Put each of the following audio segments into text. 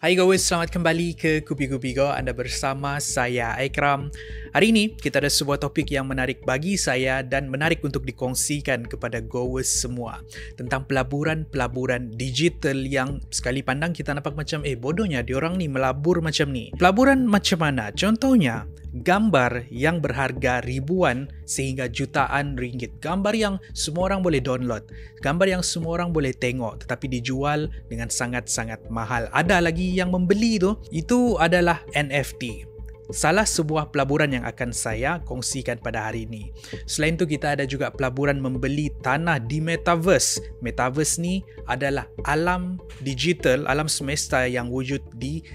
Hai guys, selamat kembali ke Kupi-Kupi Go. Anda bersama saya Ikram. Hari ini kita ada sebuah topik yang menarik bagi saya dan menarik untuk dikongsikan kepada goers semua tentang pelaburan-pelaburan digital yang sekali pandang kita nampak macam bodohnya diorang ni melabur macam ni. Pelaburan macam mana? Contohnya gambar yang berharga ribuan sehingga jutaan ringgit. Gambar yang semua orang boleh download. Gambar yang semua orang boleh tengok tetapi dijual dengan sangat-sangat mahal. Ada lagi yang membeli tu, itu adalah NFT. Salah sebuah pelaburan yang akan saya kongsikan pada hari ini. Selain tu kita ada juga pelaburan membeli tanah di Metaverse. Metaverse ni adalah alam digital, alam semesta yang wujud di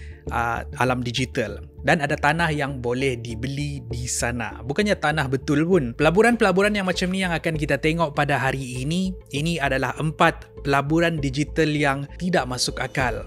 alam digital. Dan ada tanah yang boleh dibeli di sana. Bukannya tanah betul pun. Pelaburan-pelaburan yang macam ni yang akan kita tengok pada hari ini. Ini adalah 4 pelaburan digital yang tidak masuk akal.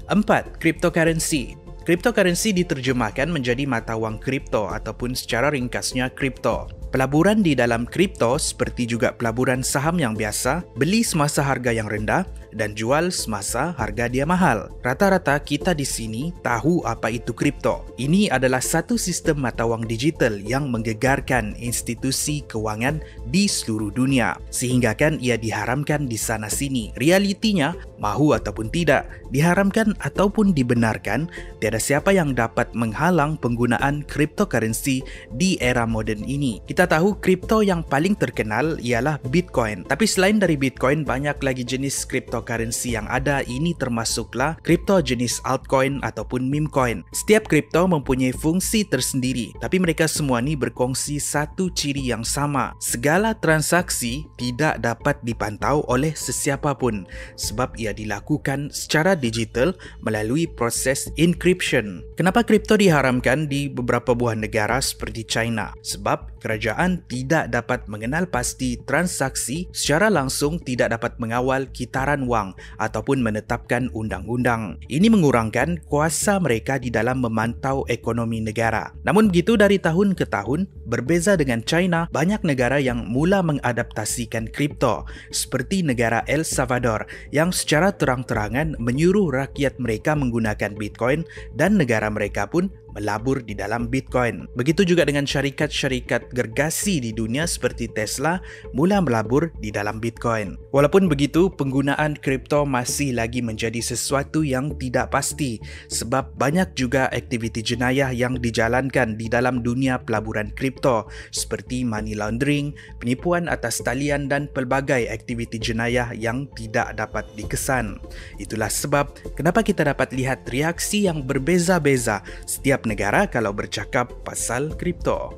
4. Cryptocurrency. Cryptocurrency diterjemahkan menjadi mata wang kripto ataupun secara ringkasnya kripto. Pelaburan di dalam kripto seperti juga pelaburan saham yang biasa, beli semasa harga yang rendah dan jual semasa harga dia mahal. Rata-rata kita di sini tahu apa itu kripto. Ini adalah satu sistem mata wang digital yang menggegarkan institusi kewangan di seluruh dunia. Sehingga kan ia diharamkan di sana sini. Realitinya, mahu ataupun tidak, diharamkan ataupun dibenarkan, tiada siapa yang dapat menghalang penggunaan cryptocurrency di era moden ini. Kita tahu kripto yang paling terkenal ialah Bitcoin. Tapi selain dari Bitcoin, banyak lagi jenis cryptocurrency yang ada. Ini termasuklah kripto jenis altcoin ataupun meme coin. Setiap kripto mempunyai fungsi tersendiri, tapi mereka semua ni berkongsi satu ciri yang sama. Segala transaksi tidak dapat dipantau oleh sesiapa pun sebab ia dilakukan secara digital melalui proses encryption. Kenapa kripto diharamkan di beberapa buah negara seperti China? Sebab kerajaan tidak dapat mengenal pasti transaksi secara langsung, tidak dapat mengawal kitaran wang ataupun menetapkan undang-undang. Ini mengurangkan kuasa mereka di dalam memantau ekonomi negara. Namun begitu, dari tahun ke tahun, berbeza dengan China, banyak negara yang mula mengadaptasikan kripto seperti negara El Salvador yang secara terang-terangan menyuruh rakyat mereka menggunakan Bitcoin dan negara mereka pun melabur di dalam Bitcoin. Begitu juga dengan syarikat-syarikat gergasi di dunia seperti Tesla mula melabur di dalam Bitcoin. Walaupun begitu, penggunaan kripto masih lagi menjadi sesuatu yang tidak pasti sebab banyak juga aktiviti jenayah yang dijalankan di dalam dunia pelaburan kripto seperti money laundering, penipuan atas talian dan pelbagai aktiviti jenayah yang tidak dapat dikesan. Itulah sebab kenapa kita dapat lihat reaksi yang berbeza-beza setiap negara kalau bercakap pasal kripto.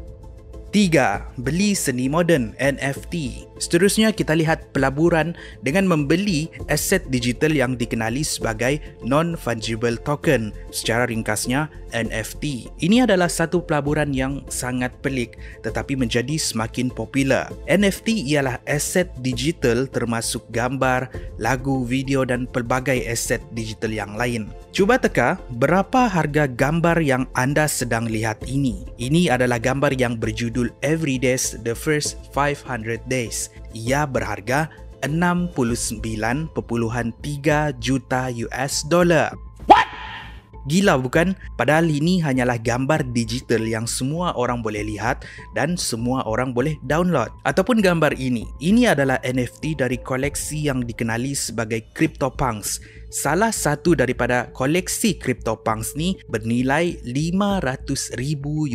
3. Beli seni moden NFT. Seterusnya kita lihat pelaburan dengan membeli aset digital yang dikenali sebagai non-fungible token, secara ringkasnya NFT. Ini adalah satu pelaburan yang sangat pelik tetapi menjadi semakin popular. NFT ialah aset digital termasuk gambar, lagu, video dan pelbagai aset digital yang lain. Cuba teka berapa harga gambar yang anda sedang lihat ini. Ini adalah gambar yang berjudul Every Days The First 500 Days. Ia berharga 69.3 juta US dollar. Gila bukan? Padahal ini hanyalah gambar digital yang semua orang boleh lihat dan semua orang boleh download. Ataupun gambar ini adalah NFT dari koleksi yang dikenali sebagai CryptoPunks. Salah satu daripada koleksi CryptoPunks ni bernilai 500,000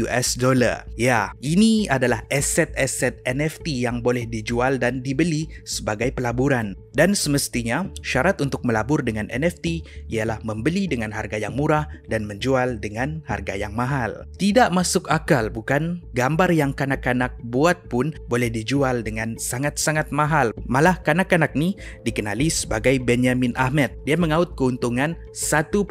US dollar. Ya, ini adalah aset-aset NFT yang boleh dijual dan dibeli sebagai pelaburan. Dan semestinya syarat untuk melabur dengan NFT ialah membeli dengan harga yang murah dan menjual dengan harga yang mahal. Tidak masuk akal bukan? Gambar yang kanak-kanak buat pun boleh dijual dengan sangat-sangat mahal. Malah kanak-kanak ni dikenali sebagai Benjamin Ahmed. Dia mengaut keuntungan 1.6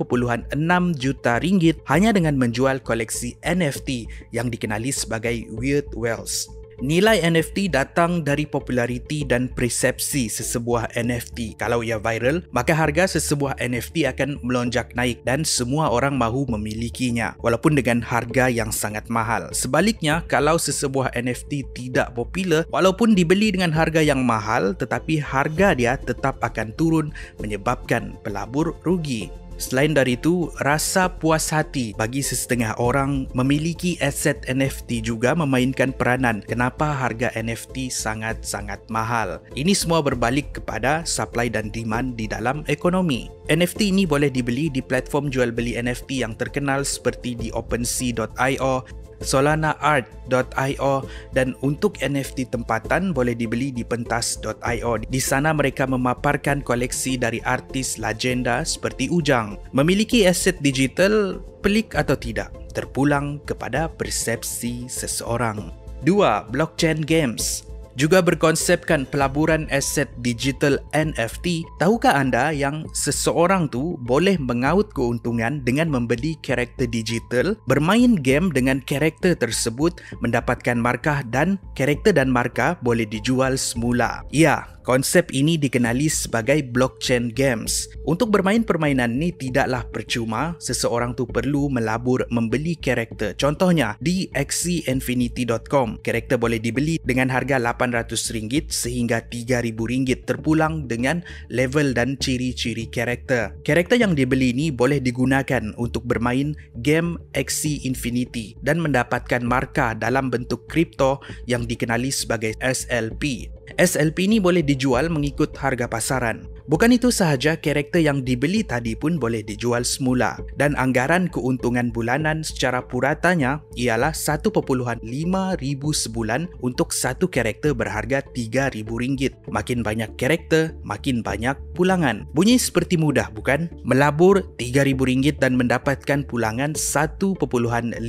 juta ringgit hanya dengan menjual koleksi NFT yang dikenali sebagai Weird Wells. Nilai NFT datang dari populariti dan persepsi sesebuah NFT. Kalau ia viral, maka harga sesebuah NFT akan melonjak naik dan semua orang mahu memilikinya walaupun dengan harga yang sangat mahal. Sebaliknya, kalau sesebuah NFT tidak popular, walaupun dibeli dengan harga yang mahal tetapi harga dia tetap akan turun menyebabkan pelabur rugi. Selain dari itu, rasa puas hati bagi sesetengah orang memiliki aset NFT juga memainkan peranan kenapa harga NFT sangat-sangat mahal. Ini semua berbalik kepada supply dan demand di dalam ekonomi. NFT ini boleh dibeli di platform jual beli NFT yang terkenal seperti di OpenSea.io, SolanaArt.io, dan untuk NFT tempatan boleh dibeli di Pentas.io. Di sana mereka memaparkan koleksi dari artis legenda seperti Ujang. Memiliki aset digital pelik atau tidak? Terpulang kepada persepsi seseorang. 2. Blockchain games juga berkonsepkan pelaburan aset digital NFT. Tahukah anda yang seseorang tu boleh mengaut keuntungan dengan membeli karakter digital, bermain game dengan karakter tersebut, mendapatkan markah dan karakter dan markah boleh dijual semula. Ya, konsep ini dikenali sebagai blockchain games. Untuk bermain permainan ini tidaklah percuma, seseorang tu perlu melabur membeli karakter. Contohnya di XCinfinity.com, karakter boleh dibeli dengan harga RM800 sehingga RM3,000 terpulang dengan level dan ciri-ciri karakter. Karakter yang dibeli ini boleh digunakan untuk bermain game Axie Infinity dan mendapatkan markah dalam bentuk kripto yang dikenali sebagai SLP. SLP ini boleh dijual mengikut harga pasaran. Bukan itu sahaja, karakter yang dibeli tadi pun boleh dijual semula. Dan anggaran keuntungan bulanan secara puratanya ialah RM1.5,000 sebulan untuk satu karakter berharga RM3,000. Makin banyak karakter, makin banyak pulangan. Bunyi seperti mudah, bukan? Melabur RM3,000 dan mendapatkan pulangan RM1.5,000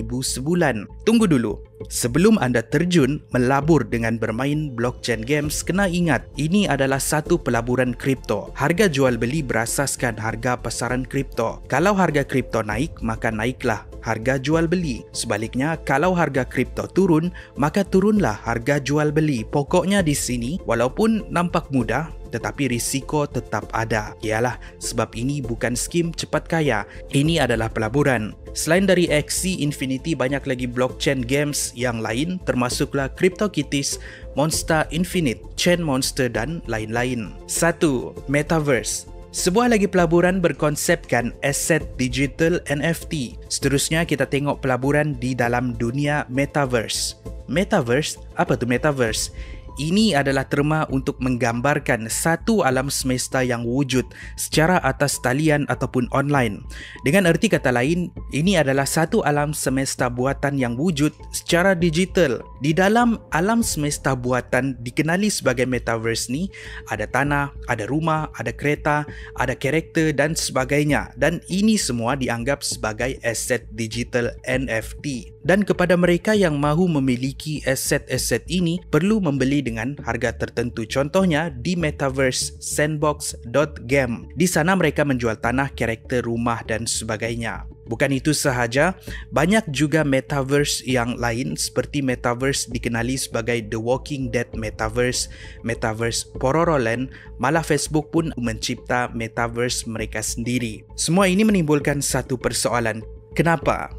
sebulan. Tunggu dulu. Sebelum anda terjun melabur dengan bermain blockchain games, kena ingat, ini adalah satu pelaburan kripto. Harga jual beli berasaskan harga pasaran kripto. Kalau harga kripto naik, maka naiklah harga jual beli. Sebaliknya, kalau harga kripto turun, maka turunlah harga jual beli. Pokoknya di sini, walaupun nampak mudah, tetapi risiko tetap ada. Ialah sebab ini bukan skim cepat kaya. Ini adalah pelaburan. Selain dari Axie Infinity, banyak lagi blockchain games yang lain, termasuklah CryptoKitties, Monster Infinite, Chain Monster dan lain-lain. 1. Metaverse. Sebuah lagi pelaburan berkonsepkan aset digital NFT. Seterusnya kita tengok pelaburan di dalam dunia Metaverse. Metaverse? Apa tu Metaverse? Ini adalah terma untuk menggambarkan satu alam semesta yang wujud secara atas talian ataupun online. Dengan erti kata lain, ini adalah satu alam semesta buatan yang wujud secara digital. Di dalam alam semesta buatan dikenali sebagai Metaverse ni, ada tanah, ada rumah, ada kereta, ada karakter dan sebagainya. Dan ini semua dianggap sebagai aset digital NFT. Dan kepada mereka yang mahu memiliki aset-aset ini, perlu membeli dengan harga tertentu. Contohnya di Metaverse Sandbox.game. Di sana mereka menjual tanah, karakter, rumah dan sebagainya. Bukan itu sahaja, banyak juga Metaverse yang lain seperti Metaverse dikenali sebagai The Walking Dead Metaverse, Metaverse Pororoland, malah Facebook pun mencipta Metaverse mereka sendiri. Semua ini menimbulkan satu persoalan. Kenapa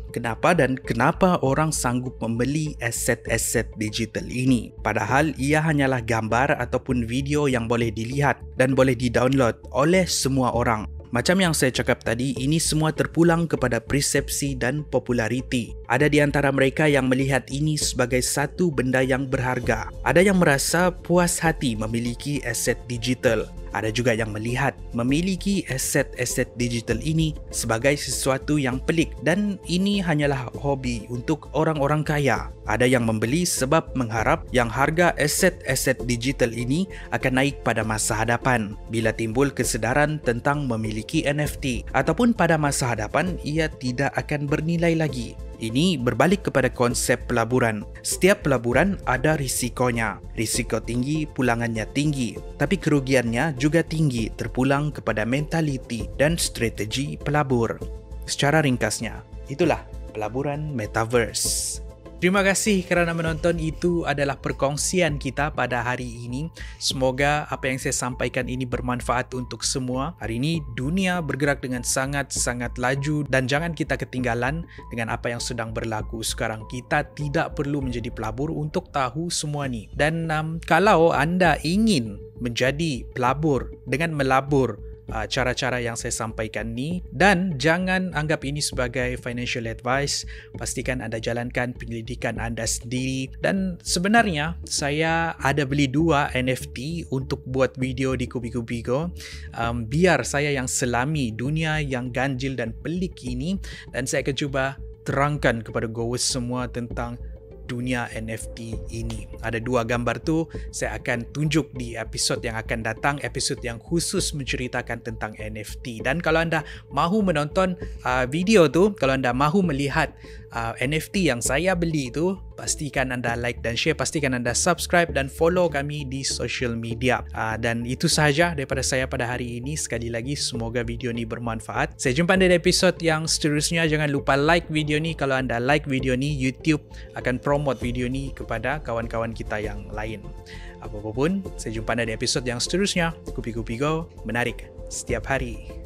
orang sanggup membeli aset-aset digital ini? Padahal ia hanyalah gambar ataupun video yang boleh dilihat dan boleh di-download oleh semua orang. Macam yang saya cakap tadi, ini semua terpulang kepada persepsi dan populariti. Ada di antara mereka yang melihat ini sebagai satu benda yang berharga. Ada yang merasa puas hati memiliki aset digital. Ada juga yang melihat memiliki aset-aset digital ini sebagai sesuatu yang pelik dan ini hanyalah hobi untuk orang-orang kaya. Ada yang membeli sebab mengharap yang harga aset-aset digital ini akan naik pada masa hadapan bila timbul kesedaran tentang memiliki NFT, ataupun pada masa hadapan ia tidak akan bernilai lagi. Ini berbalik kepada konsep pelaburan. Setiap pelaburan ada risikonya. Risiko tinggi, pulangannya tinggi. Tapi kerugiannya juga tinggi, terpulang kepada mentaliti dan strategi pelabur. Secara ringkasnya, itulah pelaburan Metaverse. Terima kasih kerana menonton. Itu adalah perkongsian kita pada hari ini. Semoga apa yang saya sampaikan ini bermanfaat untuk semua. Hari ini dunia bergerak dengan sangat-sangat laju dan jangan kita ketinggalan dengan apa yang sedang berlaku sekarang. Kita tidak perlu menjadi pelabur untuk tahu semua ni. Dan kalau anda ingin menjadi pelabur dengan melabur cara-cara yang saya sampaikan ni, dan jangan anggap ini sebagai financial advice. Pastikan anda jalankan penyelidikan anda sendiri. Dan sebenarnya saya ada beli 2 NFT untuk buat video di Kupi-Kupi Go, biar saya yang selami dunia yang ganjil dan pelik ini, dan saya akan cuba terangkan kepada goers semua tentang dunia NFT ini. Ada 2 gambar tu saya akan tunjuk di episod yang akan datang, episod yang khusus menceritakan tentang NFT. Dan kalau anda mahu menonton video tu, kalau anda mahu melihat NFT yang saya beli tu, pastikan anda like dan share, pastikan anda subscribe dan follow kami di social media. Dan itu sahaja daripada saya pada hari ini. Sekali lagi, semoga video ni bermanfaat. Saya jumpa anda di episod yang seterusnya. Jangan lupa like video ni. Kalau anda like video ni, YouTube akan promote video ni kepada kawan-kawan kita yang lain. Apapun, saya jumpa anda di episod yang seterusnya. Kupi-Kupi Go, menarik setiap hari.